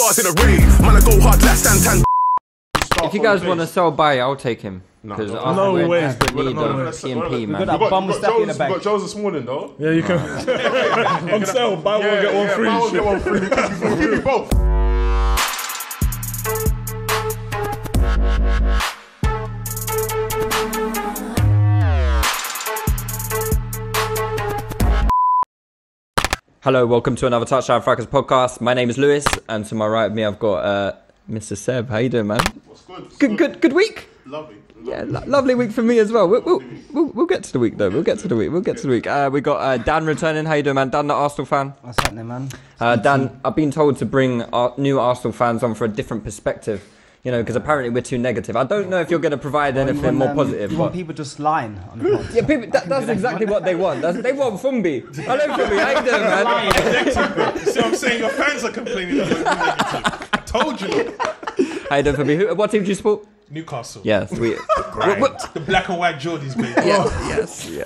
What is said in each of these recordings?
bars in a rave. Man, I go hard like Santan. If you guys want to sell buy, I'll take him. Because no way. Need PMP, man. We got that bum stack in the bag. We got Joe's this morning, though. Yeah, you can. On sale, buy one, get one free. Buy one, get one free. We'll give you both. Hello, welcome to another Touchdown Frackers podcast. My name is Lewis, and to my right of me, I've got Mr. Seb. How you doing, man? What's good? Good week. Lovely. Yeah, lovely week for me as well. We'll get to the week though. We'll get to the week. We got Dan returning. How you doing, man? Dan, the Arsenal fan. What's happening, man? Dan, I've been told to bring new Arsenal fans on for a different perspective. You know, because apparently we're too negative. I don't know if you're going to provide anything more positive. You want people just lying on the pod. Yeah, people. That's exactly what they want. They want Fumbi. Hello, Fumbi. How you doing, man? See what I'm saying? Your fans are complaining about being negative. I told you. How you doing, Fumbi? What team do you support? Newcastle. Yeah, sweet. The black and white Geordies, baby. Yes. Yeah.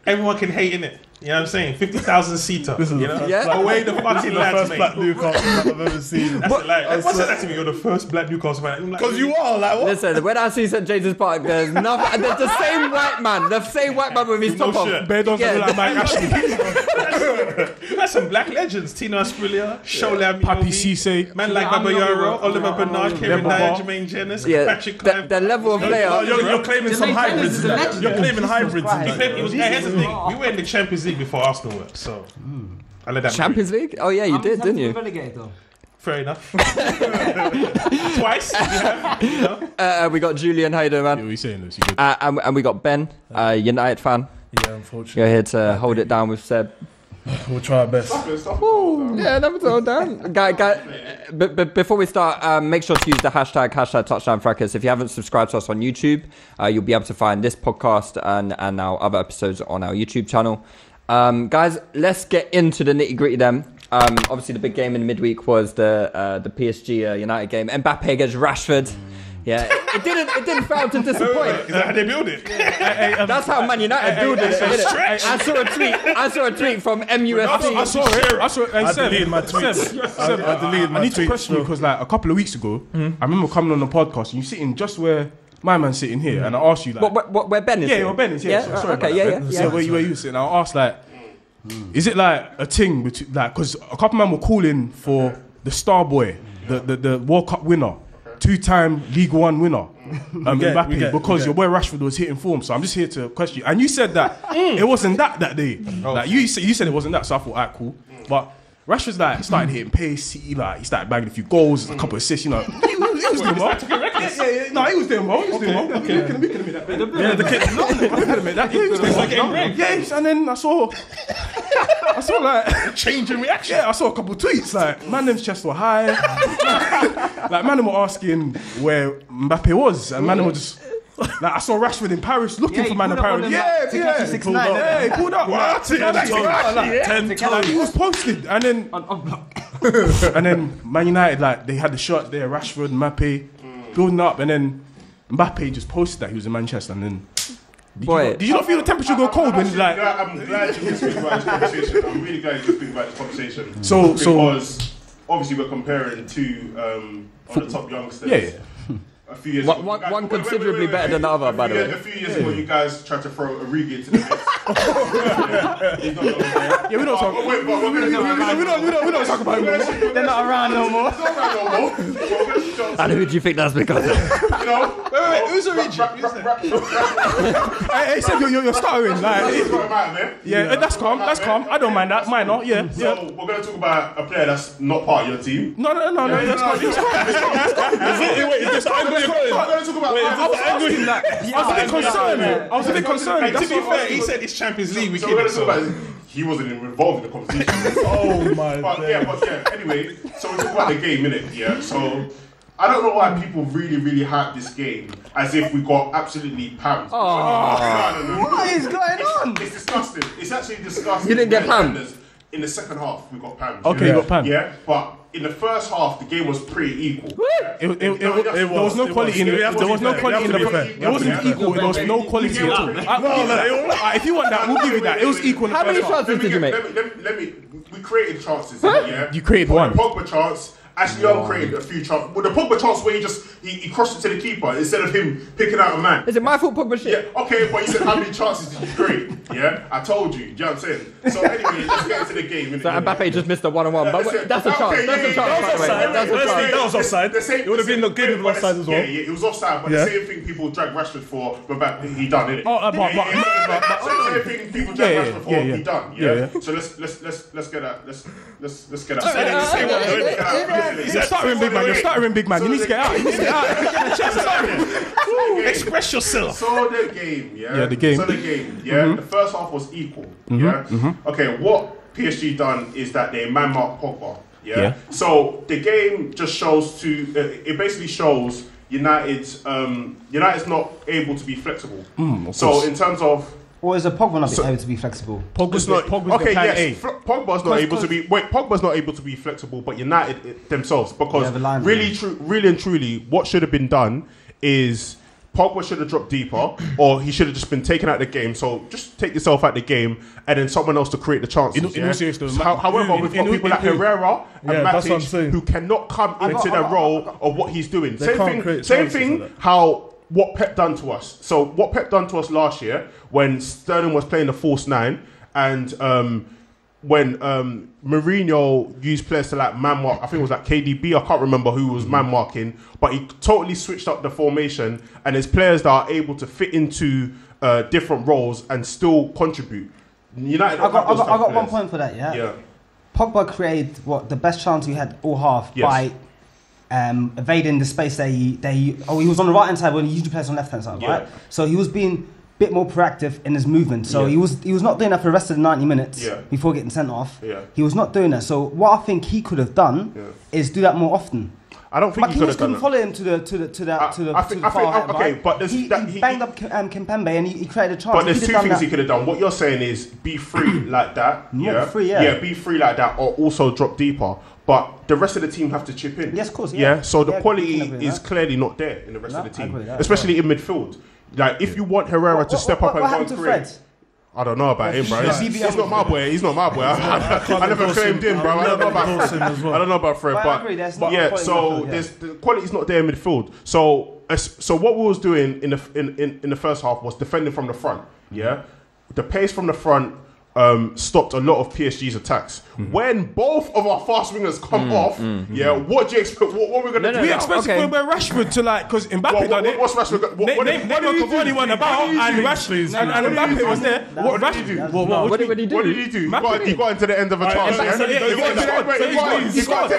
Everyone can hate in it. You know what I'm saying? 50,000 seater. This is you know? Away the fucking lads, mate. Black Newcastle I've ever seen. What's that to me? You're the first black Newcastle fan. Because you are, like, what? Listen, when I see St. James's Park, there's nothing. There's the same white man with his top off. Bear doesn't look like Mike Ashley. That's some black legends. Tino Asprilla, Shola Papi Cisse. Man like Baba Yaro, Oliver Bernard, Kevin Dyer, Jermaine Jennings, Patrick Clive. The level of player. You're claiming some hybrids. You're claiming hybrids. Here's the thing. We were in the Champions League before Arsenal were, so I let that Champions League? Oh yeah, you did, didn't you? Fair enough. Twice. We got Julian. How you doing, man? What are you saying, Lucy? And we got Ben, United fan. Yeah, unfortunately. You're here to hold it down with Seb. We'll try our best. Yeah, never told down. But before we start, make sure to use the hashtag TouchdownFrackers. If you haven't subscribed to us on YouTube, you'll be able to find this podcast and our other episodes on our YouTube channel. Guys, let's get into the nitty gritty then. Obviously, the big game in the midweek was the PSG United game. Mbappe against Rashford. Yeah, it didn't fail to disappoint. Is that how they build it? That's how Man United build it. I saw a tweet from MUFC. I saw it. I deleted my tweets. I need to question you because like a couple of weeks ago, I remember coming on the podcast and you sitting just where my man's sitting here, and I asked you like, where Ben is? Yeah, where Ben is. Yeah, sorry. Okay, yeah. So where you sitting? I asked like, is it like a thing between like because a couple of men were calling for the star boy, the World Cup winner. 2-time League One winner, Mbappe, because your boy Rashford was hitting form. So I'm just here to question you. And you said that it wasn't that day. Like you said it wasn't that. So I thought, alright, cool. But Rashford's like started hitting pace. He started bagging a few goals, a couple of assists. You know, he was doing well. Yeah. No, he was doing well. Okay. We could have made that better. Yeah, we could have made that. He was doing well. Yeah, and then I saw like Change in reaction. Yeah, I saw a couple of tweets like man them's chests were high. Like man them were asking where Mbappe was, and man them were just like I saw Rashford in Paris looking for man in Paris. Yeah, he pulled up. What? He was posted, and then and then Man United like they had the shot there, Rashford, Mbappe building up, and then Mbappe just posted that he was in Manchester, and then. Did you not feel the temperature go cold when like? I'm glad you speak about this conversation. I'm really glad you speak about this conversation. Because obviously we're comparing two on the top youngsters. Yeah. A few years one considerably better than the other, by the way. A few years ago, you guys tried to throw Origi into the mix. Yeah, we don't talk. We don't talk about him. They're not around no more. And who do you think that's because of? Wait, who's Origi? Hey, Seb, you're stuttering. Like, yeah, that's calm. I don't mind that. Mine not. Yeah. So we're going to talk about a player that's not part of your team. No. That's calm. I was a bit concerned. To be fair, he said it's Champions League. He wasn't even involved in the competition. Oh my god. Yeah. Anyway, so we talk about the game, innit? Yeah. So I don't know why people really hype this game as if we got absolutely pammed. No. What is going on? It's disgusting. It's actually disgusting. You didn't get pammed? In the second half, we got pammed. Okay, you got pammed. Yeah, but in the first half, the game was pretty equal. There was no quality in it. There was no quality in the. It wasn't equal. There was no quality at all. If you want that, we'll give you that. It was equal in the How many first half. chances did you make? Let me. We created chances. Yeah, You created one. Pogba chance. Ashley Young created a few chances. Well, the Pogba chance where he crossed it to the keeper instead of him picking out a man. Is it my fault, Pogba shit? Yeah, okay, but you said how many chances did you create? Yeah, I told you. Do you know what I'm saying? So anyway, let's get into the game. So Mbappe just missed a one-on-one, but that's a chance. That's a chance. That was offside. It would have been good if it was offside as well. Yeah, it was offside, but the same thing people drag Rashford for, Mbappe, he done it. Same thing people drag Rashford for, he done. Yeah. So let's get that. Let's get that. You're starting big man. You're starting big man. You need to get out. You need to get out. Express yourself. So the game, yeah. The game. So the game, yeah. The first half was equal, yeah. Okay, what PSG done is that they man-marked Pogba, yeah. So the game just shows it basically shows United's not able to be flexible. So in terms of. Or is a Pogba not able to be flexible? Pogba's not able to be flexible, but United themselves, because really and truly, what should have been done is Pogba should have dropped deeper, or he should have just been taken out of the game. So just take yourself out of the game, and then someone else to create the chances. However, we've got people like Herrera and Matic who cannot come into the role of what he's doing. Same thing. What Pep done to us. So what Pep done to us last year when Sterling was playing the false 9, and when Mourinho used players to like man mark, I think it was like KDB, I can't remember who was man marking, but he totally switched up the formation, and there's players that are able to fit into different roles and still contribute. United, I got 1 point for that. Yeah. Pogba created the best chance he had all half by evading the space that he was on the right hand side when he usually plays on the left hand side, right? So he was being a bit more proactive in his movement. So he was not doing that for the rest of the 90 minutes before getting sent off. He was not doing that. So what I think he could have done is do that more often. I don't think he could have done that. Follow him to the far right? But he banged up Kimpembe and he created a chance. But there's two things he could have done. What you're saying is be free like that. Be free like that, or also drop deeper. But the rest of the team have to chip in. Yes, of course. So the quality is clearly not there in the rest of the team, especially in midfield. Like if you want Herrera to step up and go and create. I don't know about him, bro. He's not my boy. He's not my boy. I never claimed him, bro. I don't know about Fred. I don't know about Fred, but yeah. So the quality's not there in midfield. So what we was doing in the first half was defending from the front. Yeah, the pace from the front stopped a lot of PSG's attacks. When both of our fast wingers come off, what do you expect? What we're gonna do? We expect Rashford to because Mbappe done it. What's Rashford? What did he do? And Rashford and Mbappe was there. What did he do? What did he do? He got into the end of a chance. He got into the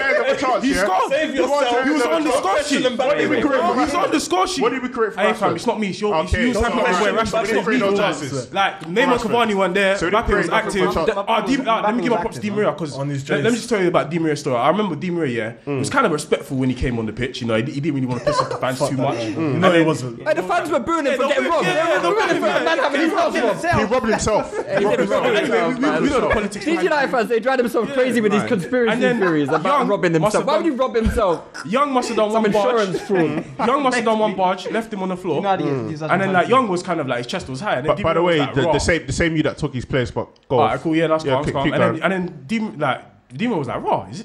end of a chance. He scored. He was on the score sheet. He was on the score sheet. What did we create for Rashford? It's not me. It's you have to where Rashford. Like Neymar Cavani won there. Mbappe was active. Let me give my props to Di Maria because let me just tell you about Di Maria's story. I remember Di Maria, he was kind of respectful when he came on the pitch. You know, he didn't really want to piss off the fans too much. No, he wasn't. The fans were booing him for getting robbed. Man having his house robbed. He robbed himself. We know the politics. These United fans, they drive themselves crazy with these conspiracy theories about robbing himself. Why would he rob himself? Young must have done one barge. Young must have done one barge, left him on the floor, and then like Young was kind of like his chest was high. But by the way, the same you that took his place, but go. Alright, cool. Yeah, that's calm. And then Dima was like, "Raw, is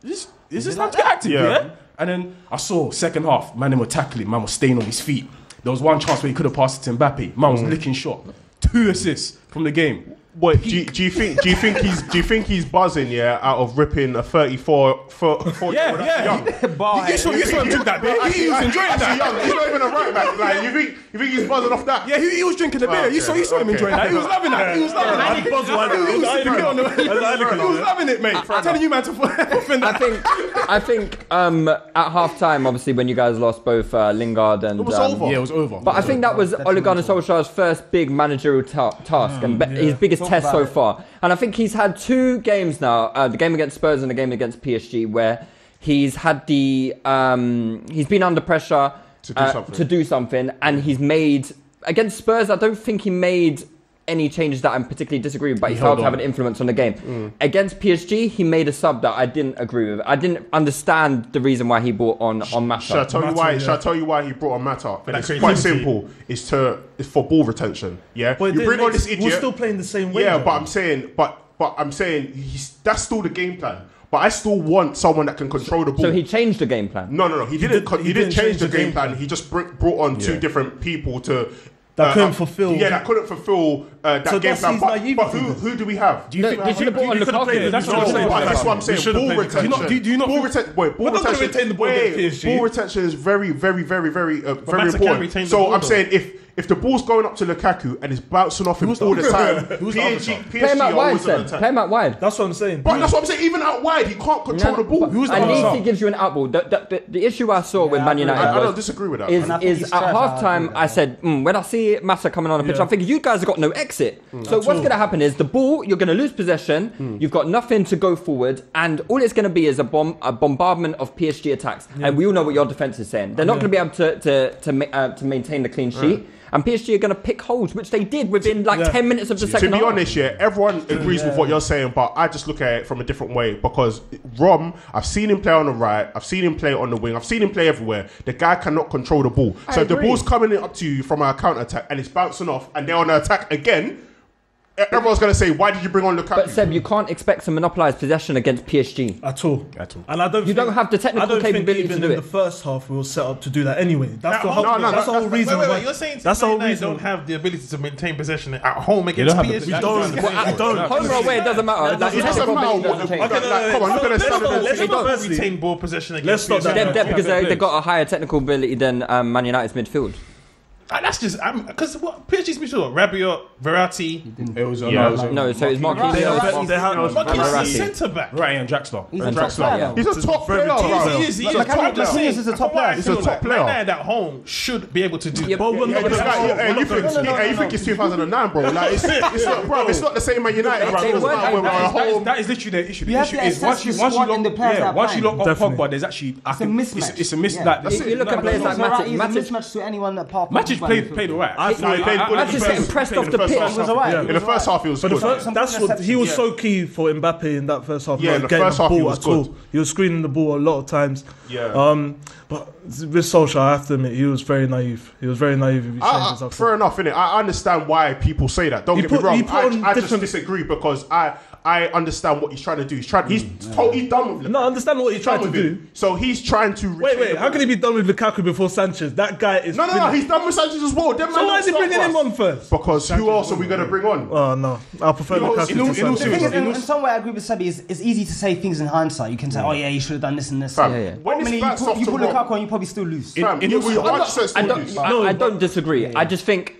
this time to get active?" Yeah. And then I saw second half, man, were tackling, man was staying on his feet. There was one chance where he could have passed it to Mbappe. Man was licking shot. 2 assists from the game. What do you think he's buzzing? Yeah, out of ripping a 34 yeah. You saw him drink that beer. He was enjoying that. Young. He's not even a right back. Like you think he's buzzing off that? Yeah, he was drinking the beer. You saw him enjoying that. He was loving that. He was loving that. He was loving it, mate. I'm telling you, man, to defend that. I think at half time, obviously, when you guys lost both Lingard and it was over. Yeah, it was over. But I think that was Ole Gunnar Solskjaer's first big managerial task and his biggest test so far. And I think he's had 2 games now, the game against Spurs and the game against PSG, where he's had he's been under pressure to do something, and he's made, against Spurs, I don't think he made any changes that I particularly disagree with, but he failed to have an influence on the game. Against PSG, he made a sub that I didn't agree with. I didn't understand the reason why he brought on Mata. Shall I tell you why he brought on Mata? It's quite simple. It's for ball retention. Yeah, but you bring on this idiot. We're still playing the same way. Yeah, but I'm saying, that's still the game plan. but I still want someone that can control the ball. So he changed the game plan. No. He didn't change the game plan. He just brought on two different people to. That couldn't fulfill. Yeah, that couldn't fulfill that So game that's plan. his But naivety. who do we have? Do you think They should have brought on Lukaku. That's what I'm saying. That's what I'm saying. should've Ball played retention. Lukaku. Do you not ball think- retention? We're not gonna retain the ball against PSG. Ball retention is very Mata can important. retain the So ball, I'm though. saying if the ball's going up to Lukaku and it's bouncing off him all the time, PSG Play him are out wide, always on then. attack. Play him out wide. That's what I'm saying. But that's what I'm saying. Even out wide, he can't control the ball. Who's the At least answer? he gives you an outball. The issue I saw with Man United I don't was, disagree with that. is And I think is he's at trash, half I time agree with I said, when I see Massa coming on the pitch, Yeah. I'm thinking you guys have got no exit. So what's going to happen is the ball, you're going to lose possession, you've got nothing to go forward, and all it's going to be is a bombardment of PSG attacks. And we all know what your defence is saying. They're not going to be able to maintain the clean sheet. And PSG are going to pick holes, which they did within 10 minutes of the To second be half. honest, everyone agrees with what you're saying, but I just look at it from a different way because Rom, I've seen him play on the right, I've seen him play on the wing, I've seen him play everywhere. The guy cannot control the ball. So if the agree. ball's coming up to you from a counter attack and it's bouncing off and they're on the attack again, everyone's going to say, why did you bring on Lukaku? But Seb, you can't expect to monopolise possession against PSG. At all. And I don't. You don't have the technical capability even to do in it. the first half, we were set up to do that anyway. That's the whole. no, That's the whole reason. Wait, why- you're saying that's the whole Man United reason. don't have the ability to maintain possession at home against don't have PSG. the- We don't. We don't. Home or away, it doesn't matter. It doesn't technical matter ability what- doesn't change. come on, look at the standard of let's They not don't firstly- retain ball possession Let's against stop PSG. that. Because they got a higher technical ability than Man United's midfield. That's just because what PSG's midfield, Rabiot, Verratti, It was No, so it's Marquinhos. They have Marquinhos is Verratti. centre back. Ryan and Draxler. He's a top player. yeah. He's a top player, bro. He is. He's a Like, top Marquinhos player. is a top player. He's a top player. Man United at home should be able to do. Yeah, But we're not This gonna- guy, we're not gonna- you think it's 2009, bro? Like it's not, bro. It's not the same Man United. Bro. They It's weren't- not when we're at home. That is literally the issue. The You have issue to is once assess you the once you squad lock and the players that are once you playing. lock off Definitely. Pogba, there's actually It's a mismatch. It's a miss. Yeah. Like That's it. You look at players like Verratti is a Matic. mismatch to anyone apart from Matic Pogba. played alright. I thought he played good. Matic getting pressed off the pitch. He was alright. In the first half, he was For the good. first, Some that's what he was yeah. so key for Mbappe in that first half. Yeah, not in the getting first half he ball was at all. good. He was screening the ball a lot of times. Yeah. But with Solskjaer, I have to admit, he was very naive. He was very naive if he changed his Fair enough, innit? I understand why people say that. Don't He get put- me wrong. he put on I just different- disagree because I understand what he's trying to do. He's done with it. No, I understand what he's trying to do. So he's trying to. Wait, how can he be done with Lukaku before Sanchez? That guy is. No, he's done with Sanchez as well. Them So man why is he don't bringing start him for us. on first? Because who else are we going to bring on? Oh no, I prefer You know, Lukaku in all to The thing Sanchez. is, in some way, I agree with Sebi. It's easy to say things in hindsight. You can say, "Oh yeah, you should have done this and this." Fam, Yeah, yeah. when it's You backs off put to Rob- Lukaku on, you probably still lose. Fam, we 100% still lose. I don't disagree. I just think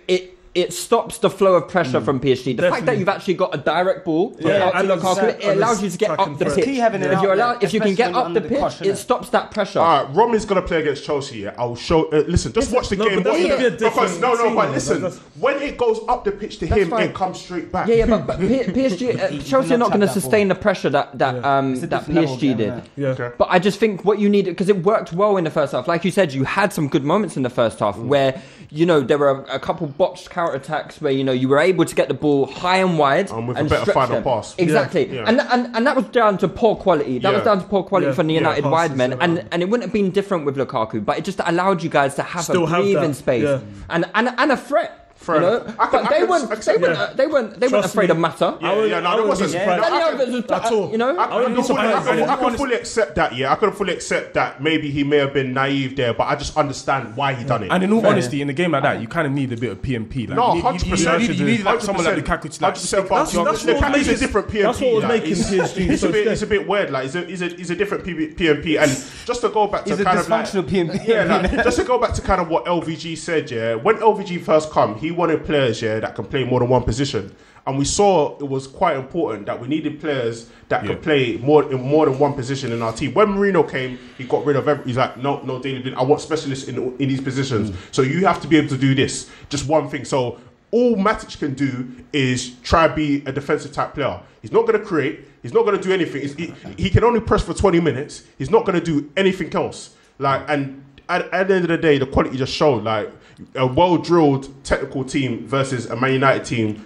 it stops the flow of pressure from PSG. The fact that Definitely. you've actually got a direct ball Yeah, out to and Lukaku, it's- it allows you to get track up and the threat. pitch. It's key having an If you outlet, if you can get especially up the under the crush, pitch, innit? it stops that pressure. All right, Romney's going to play against Chelsea. Yeah? I'll show. Listen, just watch the No, game. but that's What he- gonna be a different because no, team, but though. listen, That's- when it goes up the pitch to him, fine. it comes straight back. Yeah, but PSG, Chelsea are not going to sustain the pressure that It's a that different level PSG of game, did. Yeah. Okay. But I just think what you need, because it worked well in the first half. Like you said, you had some good moments in the first half where, there were a couple botched counter-attacks where, you were able to get the ball high and wide And with a better stretch final them. pass. Exactly. Yeah. And that was down to poor quality. That was Yeah. down to poor quality Yeah. from the United passes, wide men. yeah. And it wouldn't have been different with Lukaku, but it just allowed you guys to have Still a have breathing that, space yeah. and a threat. Fair enough. I But they can weren't accept that. they weren't Trust afraid me. of Mata. Yeah, no, there wasn't. Yeah. Dani I can- Alves was, at all. I wouldn't be surprised. I can fully accept that. Yeah, I can fully accept that. Maybe he may have been naive there, but I just understand why he done it. And in all honesty, in a game like that, you kind of need a bit of PMP. Like, No, you 100%. need like someone like Lukaku to like. 100%. But That's what was Lukaku's a making- different PMP. that's what was like, making it's- PSG It's so a bit. scared. It's a bit weird. Like, he's a different PMP. And just to go back to He's a kind of like, dysfunctional PMP. yeah, like, just to go back to kind of what LVG said. Yeah, when LVG first come, he wanted players that can play more than one position. And we saw it was quite important that we needed players that could play more than one position in our team. When Mourinho came, he got rid of he's like, no, Daily, I want specialists in these positions. So you have to be able to do this. Just one thing. So all Matic can do is try to be a defensive type player. He's not going to create. He's not going to do anything. He can only press for 20 minutes. He's not going to do anything else. And at the end of the day, the quality just showed. Like, a well-drilled technical team versus a Man United team.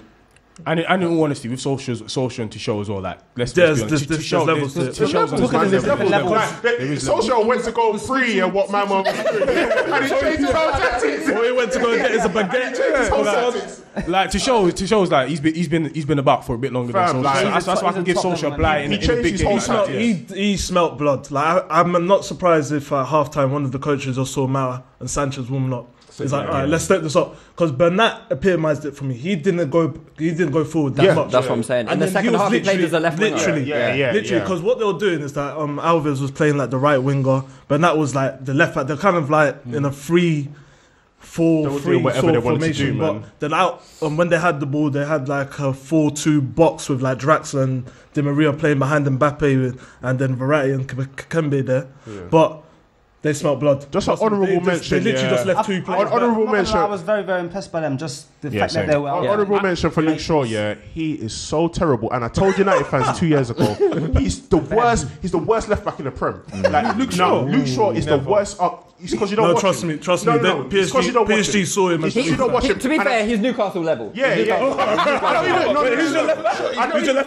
And in all honesty, with social and to show as well, like let's There's be honest, levels to it. to show Social went to go free and what man was doing. And he changed his whole tactics. All he went to go get is a baguette. like to show is like he's been about for a bit longer than Fam, Solskjaer. like, That's why I can give Solskjaer a blight in a big game. He smelt blood. Like I'm not surprised if at halftime one of the coaches just saw Mata and Sanchez warming up. He's like, all right, let's step this up, because Bernat epitomised it for me. He didn't go forward that much. That's what I'm saying. In the second half, he played as a left winger. Literally, because what they were doing is that Alves was playing like the right winger, Bernat was like the left back. They're kind of like in a 3-4-3 sort of formation. But then out when they had the ball, they had like a 4-2 box with like Draxler and Di Maria playing behind Mbappe, and then Verratti and Kembe there. But they smelt blood. Just an honourable mention. They literally just left 2 players. Honourable mention. I was very, very impressed by them. Just the fact that they were. Honourable mention for Luke Shaw. Yeah, he is so terrible. And I told United fans 2 years ago, he's the worst. He's the worst left back in the Prem. Like Luke Shaw is the worst. It's because you don't watch him. Trust me. PSG saw him. Because you don't watch him. To be fair, he's Newcastle level. Yeah. Who's your left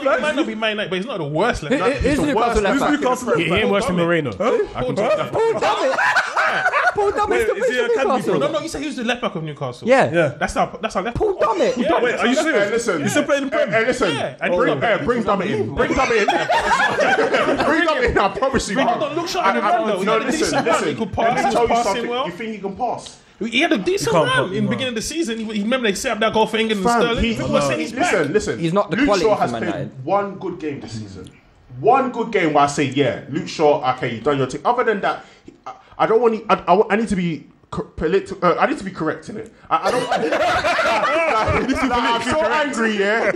back? He might not be Man United, but he's not the worst left back. He's Newcastle left back. He ain't worse than Moreno. Paul Dummett. Is he a Newcastle? No, you said he was the left back of Newcastle. Yeah. That's our left. Paul Dummett. Wait, are you serious? Listen, You still playing the Prem? listen. Bring Dummett in. Bring Dummett in. Bring Dummett in. I promise you. Don't look short in the run though. No, listen. He could pass. Let me He tell was you passing something. well. You think he can pass? He had a decent run in the beginning of the season. He remember they set up that goal for England and Sterling. People were saying he's back. Listen. He's not the Luke quality Shaw for has Man played United. one good game this season. One good game where I say, yeah, Luke Shaw, okay, you've done your thing. Other than that, I don't want. I need to be. I need to be correct in it. I don't. I'm so angry, yeah.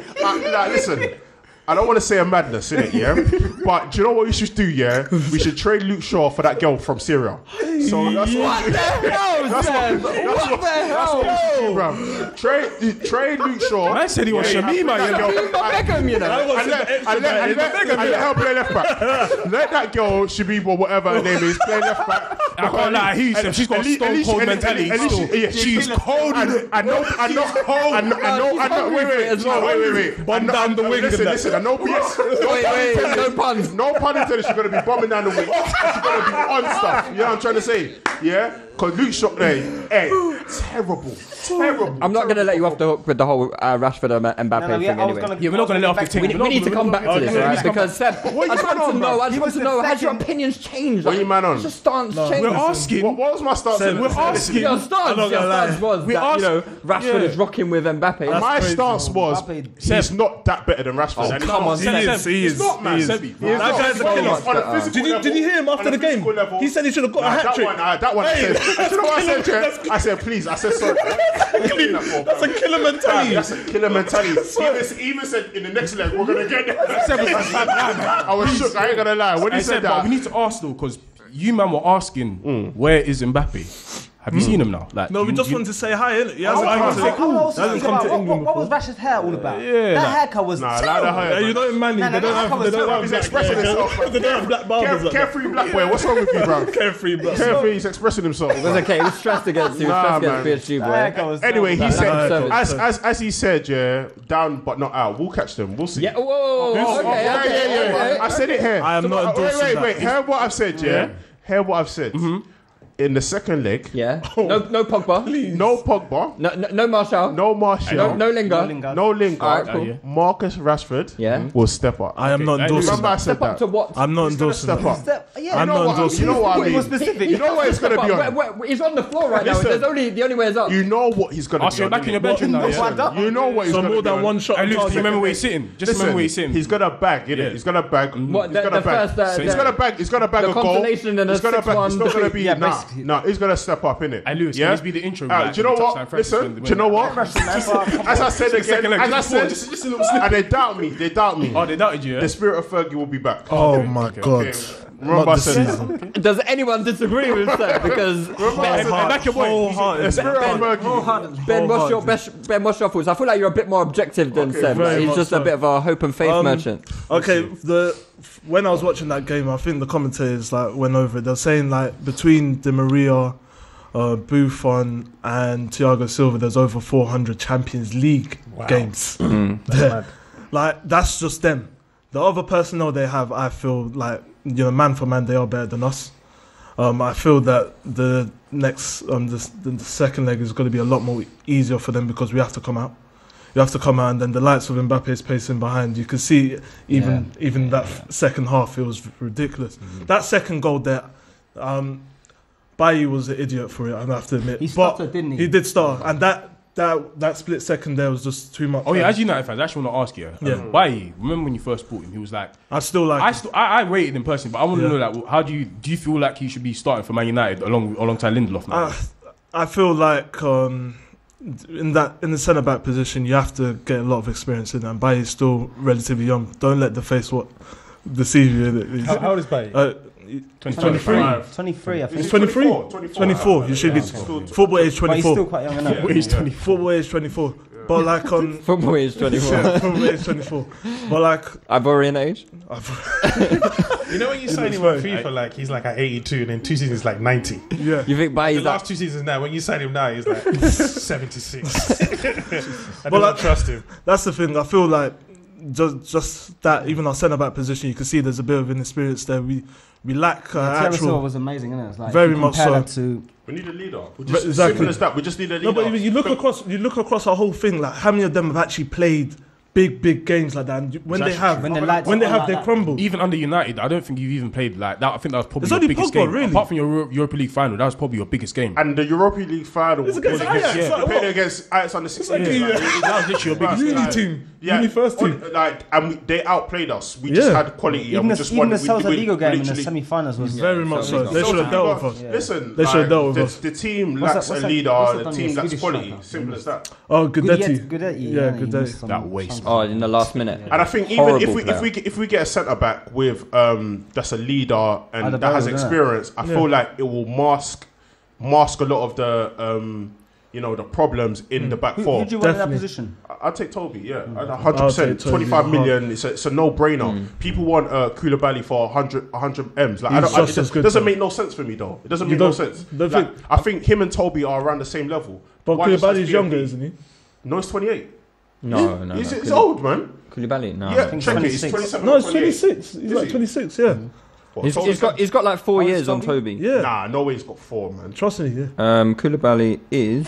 Listen. I don't want to say a madness, innit, yeah? But do you know what we should do, yeah? We should trade Luke Shaw for that girl from Syria. So that's What the hell, Seb? What the hell? Trade Luke Shaw. I said he was Shamima, you know. Beckham, you know. And let her play left back. Let that girl, Shabiba, whatever her name is, play left back. I can't lie, she's got a stone cold mentality. She's cold. I know. Wait. Bomb down the wing. Listen. No puns. No pun intended. She's gonna be bombing down the wing. She's gonna be on stuff. You know what I'm trying to say? Yeah. Because Luke Shaw, terrible. I'm not going to let you off the hook with the whole Rashford and Mbappe thing anyway. We're not going to let off the team. We need to come back to this, right? Because Seb, I just want to know, has your opinions changed? What are you man on? Has your stance changed? We're asking. What was my stance? We're asking. Your stance was that, Rashford is rocking with Mbappe. My stance was, he's not that better than Rashford. Oh, come on, He is. He's not, man. That guy's a killer. Did you hear him after the game? He said he should have got a hat trick. That one I said. You know what I said, Jeff? I said, please. I said, sorry. That's a killer mentality. That's a killer mentality. He even said, in the next leg, we're going to get it. I was shook. I ain't going to lie. When he said that. But we need to ask, though, because you, man, were asking, where is Mbappe? Have you seen him now? Like, No, we just wanted to say hi, innit? He What hasn't come to England was before. Rashford's hair all about? Yeah, That haircut was terrible. You know in Manly, they don't have He's expressing himself. They don't have black barbers like that. Carefree black boy. What's wrong with you, bro? Carefree black. Carefree, he's expressing himself. It was okay. He was stressed against PSG, boy. Anyway, he said, Service. as he said, yeah, down but not out. We'll catch them. We'll see. Yeah, whoa. Okay. I said it here. I am not endorsing that. Wait. Hear what I've said, yeah? Hear what I've said. In the second leg, Yeah. No Pogba. no Pogba, No Martial. no Martial, No Lingard. no Lingard. Alright, cool. Marcus Rashford will step up. I am not endorsing Remember I that. said Step up that. to what? I'm not He's gonna endorsing step that. up. I'm not endorsing You know what I mean? specific. You know what it's going to be on. He's on the floor right now. Listen. There's the only way is up. You know what he's going to be Arsenal on. back in your bedroom now, yeah. You know what he's So going to more be than on. one shot. And Luke, on do you remember target. where he's sitting? Just remember where he's sitting. He's got a bag, innit? Yeah. He's got a bag. What, He's got a bag. He's got a bag. He's got a bag the of gold. consolation and He's got a bag. 6-1 It's not going to be. defeat. No, he's going to step up, innit? Hey, Lewis, can this be the intro? Do you know what? Listen, do you know what? As I said again, as I said, just a little snip. and they doubt me. Oh, they doubted you, yeah? The spirit of Fergie will be back. Oh my God. Remember I Not this said that. season. Does anyone disagree with that? Because Back your boy. The spirit of Fergie. Ben, what's your thoughts? I feel like you're a bit more objective than Seb. very He's much just a so. bit of a hope and faith merchant. Okay, when I was watching that game, I think the commentators like went over it. They're saying like between Di Maria, Buffon and Thiago Silva, there's over 400 Champions League games. Like, that's just them. The other personnel they have, I feel like, man for man, they are better than us. I feel that the next, the second leg is going to be a lot more easier for them because we have to come out. You have to come out, and then the likes of Mbappe's pacing behind. You can see even that second half, it was ridiculous. That second goal there, Bailly was an idiot for it, I have to admit. He started, didn't he? He did start, and that split second there was just too much. Oh yeah, as United fans, I actually want to ask you, Bailly, remember when you first bought him? He was like, I rated him personally, but I want to know, like, how do you feel like he should be starting for Man United alongside Lindelof now? I feel like in the centre back position, you have to get a lot of experience in that. And Bailly's still relatively young. Don't let the face deceive you. How old is Bailly? 23, I think. It's 24. You should be football age 24. But he's still quite young enough. Football age 24. But like football age 24. Football age 24. But like Ivorian age. You know when you sign him on FIFA, like he's like at 82, and then 2 seasons like 90. Yeah. You think Bailly's the last 2 seasons now? When you sign him now, he's like 76. I don't trust him. That's the thing. I feel like just that even our centre back position, you can see there's a bit of inexperience there. We lack actual. Was amazing, isn't it? It's like very much so. We need a leader. Exactly. Simple as that. We just need a leader. No, but you look across our whole thing. Like, how many of them have actually played big games like that? And when they have, they crumble. Even under United, I don't think you've even played like that. I think that was probably your biggest game. Really? Apart from your Europa League final, that was probably your biggest game. And the Europa League final was against Ajax. We played against Ajax under 16. That was literally your biggest uni team. Uni first team. And they outplayed us. We just had quality. Even the Celta Vigo game in the semi-finals was very much so. They should have dealt with us. Listen, they should have dealt with us. The team lacks a leader. The team lacks quality. Simple as that. Oh, Guidetti. Yeah, Guidetti. That waste. Oh, in the last minute. And I think even if we get a centre back with that's a leader and that has experience, I feel like it will mask a lot of the the problems in the back four. Who'd you want in that position? I'd take Toby, 100%. 25 million, it's a no-brainer. People want Koulibaly for 100 M's. Like, it doesn't make no sense for me, though. It doesn't make no sense. I think him and Toby are around the same level. But Koulibaly's younger, isn't he? No, he's 28. No. He's old, man. Koulibaly? No. Yeah, check it. He's 27. No, he's 26. He's like 26, yeah. He's got like 4 years on Toby. Yeah. Nah, no way he's got 4, man. Trust me, yeah. Koulibaly is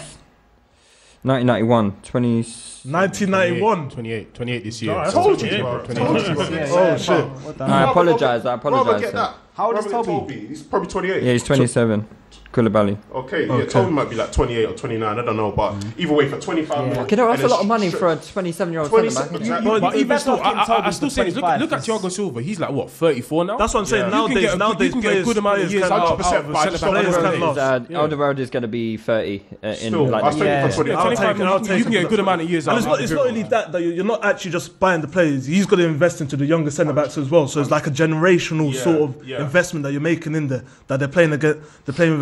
1991, 1991. 28 this year. I told you, bro. Oh, shit. I apologise. Get that. How old is Toby? He's probably 28. Yeah, he's 27. Koulibaly. Okay, Toby might be like 28 or 29, I don't know, but either way, for 25 Okay, that's a lot of money for a 27-year-old centre back. But even still, I still say, look at Thiago Silva. He's like, what, 34 now? That's what I'm saying. Nowadays, you can get a good amount of years 100%, but Alderweireld is going to be 30 in like I'll take for 25. You can get a good amount of years out. It's not only that you're not actually just buying the players. He's got to invest into the younger centre backs as well. So it's like a generational sort of investment that you're making in there. That they're playing with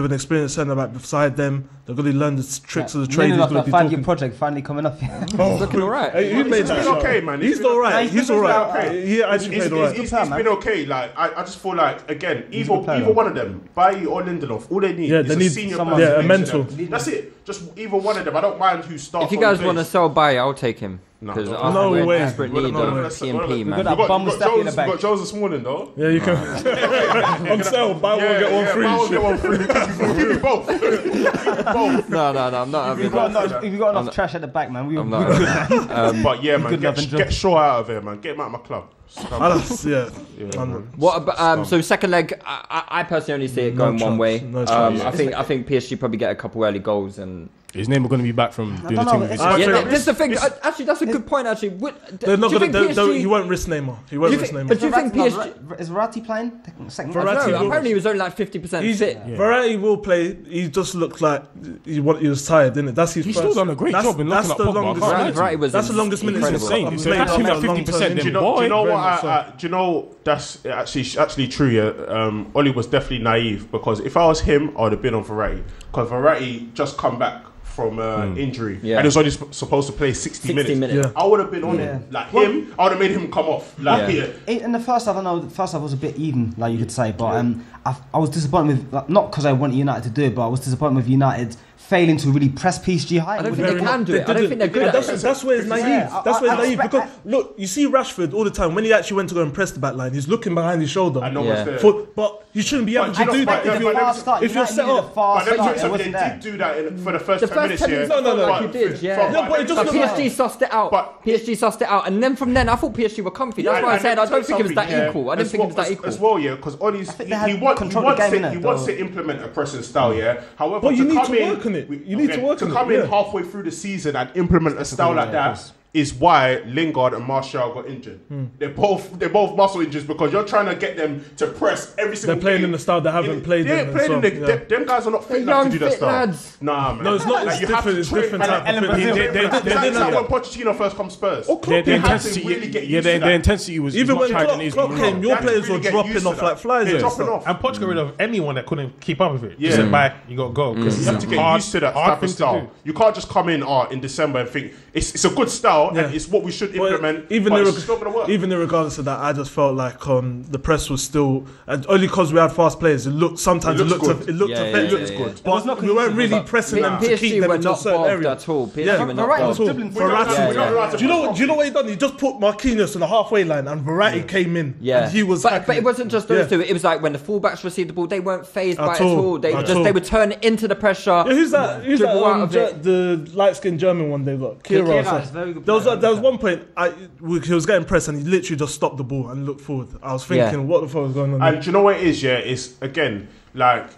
an experienced centre back beside them. They're going to learn the tricks of the trade. He's going to be 5-year project finally coming up. He's looking alright. He's been okay, man. He's alright. He's alright. He actually played alright. He's been okay. Like I just feel like again, either one of them, Bailly or Lindelof, all they need is a senior player. A mentor. That's it. Just either one of them. I don't mind who starts. If you guys want to sell Bailly, I'll take him. Because no we're way. desperate need of TMP, man. We got Jones this morning, though. Yeah, you can. On sale, buy one, get one free. Buy one, get one free. We'll give you both. No, I'm not having that. If you got enough trash at the back, man, we're good. But yeah, man, get Shaw out of here, man. Get him out of my club. What about so second leg? I personally only see it going one way. I think PSG probably get a couple early goals and. His name are going to be back from doing the team with that's the thing. Actually, that's a good point. Actually, they're not going to. He won't risk Neymar. But do you think PSG is Verratti playing second? Apparently, he was only like 50% fit. Verratti will play. He just looked like he was tired, didn't it? That's his. He's still done a great job in locking up Pogba. That's the longest minutes. Insane. So that's him at 50%. Do you know what? Do you know that's actually true? Yeah, Oli was definitely naive because if I was him, I would have been on Verratti because Verratti just come back from injury, and he was only supposed to play 60 minutes. Yeah. I would have been on him. Like him, I would have made him come off. Like in the first half, I know the first half was a bit even, like you could say, but I was disappointed with, like, not because I wanted United to do it, but I was disappointed with United failing to really press PSG high. I don't think they can do it. I don't think they're good at it. That's where it's naive. That's where it's naive. Because look, you see Rashford all the time when he actually went to go and press the back line, he's looking behind his shoulder. I know what's there. But you shouldn't be able to do that if you're set up. But they did do that for the first 10 minutes here. No, you did, yeah. But PSG sussed it out. PSG sussed it out, and then from then I thought PSG were comfy. That's why I said I don't think it was that equal. I didn't think it was that equal. As well, yeah, because he wants to implement a pressing style, yeah. However, but you need to work on it. You need to work on it. To come in halfway through the season and implement a style like that is why Lingard and Martial got injured. They're both muscle injuries because you're trying to get them to press every single game. They're playing in the style they haven't played in. Them guys are not fit enough to do that style. Lads. Nah, man. No, it's not. It's different. It's different type of thing. They did that when Pochettino first come Spurs. The intensity was even much when higher than it is. Klopp came, your players were dropping off like flies. And Poch got rid of anyone that couldn't keep up with it. He said, bye, you got to go. You have to get used to that type of style. You can't just come in December and think it's a good style and it's what we should implement. Even regardless of that, I just felt like the press was still, and only because we had fast players, it looked effective. Good. But we weren't really pressing them to keep them into a certain area at all. PSG were not bold. Do you know what he done? He just put Marquinhos on the halfway line, and Verratti came in. Yeah, and he was. But it wasn't just those two. It was like when the fullbacks received the ball, they weren't phased by it at all. They would turn into the pressure. Yeah, who's that? The light-skinned German one they got. Kira. There was one point he was getting pressed and he literally just stopped the ball and looked forward. I was thinking, what the fuck was going on? And do you know what it is? Yeah, it's again like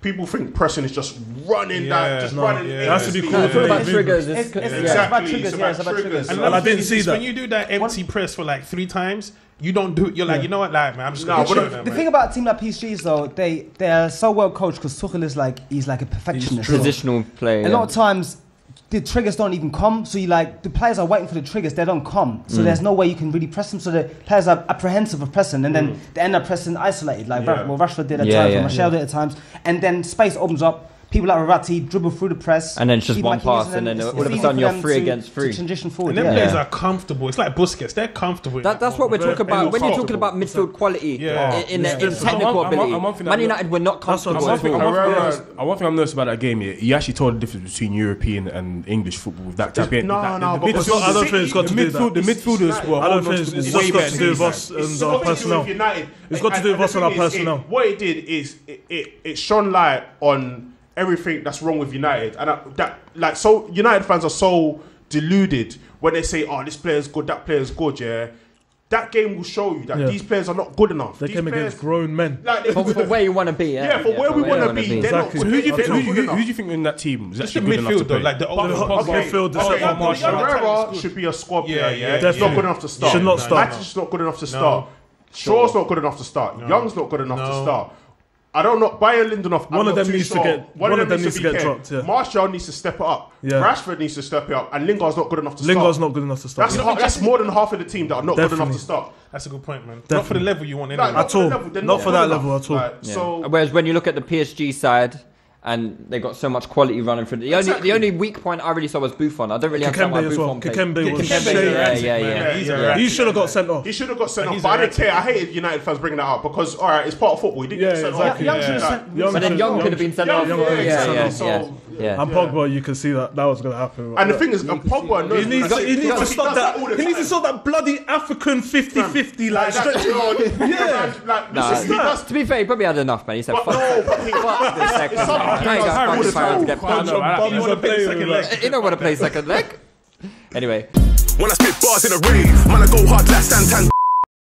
people think pressing is just running running. It has to be cool. It's about triggers. It's about triggers. And I didn't see that. When you do that empty press for like 3 times, you don't do it. You're like, you know what, like, man, I'm just going to chill. The thing about a team like PSG is though, they are so well coached because Tuchel is he's like a perfectionist. Positional player. A lot of times the triggers don't even come, so the players are waiting for the triggers, they don't come, so there's no way you can really press them, so the players are apprehensive of pressing, and then they end up pressing isolated, Rashford did at times, Martial did at times, and then space opens up, people like Verratti dribble through the press, and then it's just one pass, and then all of a sudden you're 3 against 3. Transition forward. And them players are comfortable. It's like Busquets. They're comfortable. That's what we're talking about when you're talking about midfield quality in technical ability. Man United were not comfortable. One thing I'm noticed about that game, you actually told the difference between European and English football with that type of game. I don't think it's got to do that. The midfielders were. I don't think it's just got to do with us and our personnel. It's got to do with us and our personnel. What it did is it shone light on everything that's wrong with United, and so United fans are so deluded when they say, "Oh, this player's good, that player's good." Yeah, that game will show you that these players are not good enough. They came against grown men. For where you want to be. For where we want to be. Exactly. So who do you think in that team is actually good enough to play? Like the midfield. Herrera should be a squad player. Yeah, he's not good enough to start. Should not start. Matic's not good enough to start. Shaw's not good enough to start. Young's not good enough to start. I don't know. Bayern Lindelof. One of them needs to get dropped. Yeah. Martial needs to step it up. Yeah. Rashford needs to step it up, and Lingard's not good enough to start. Lingard's not good enough to start. That's more than half of the team that are not good enough to start. That's a good point, man. Not for the level you want anyway. At all. Not for that level at all. So, whereas when you look at the PSG side, and they got so much quality running through. The only weak point I really saw was Buffon. I don't really understand why Buffon played. Kikembe was he should have got sent off. He should have got sent off. But I didn't care. I hated United fans bringing that up because it's part of football. He didn't get sent off. But then Young could have been sent off. Yeah. And Pogba, you can see that was going to happen. And the thing is, Pogba knows he needs to stop that. He needs to stop that bloody African 50-50 like stretch. Yeah. To be fair, he probably had enough, man. He said, "Fuck this second." You don't want to play second leg. Anyway. When I spit bars in a rave, man, I go hard like Santan.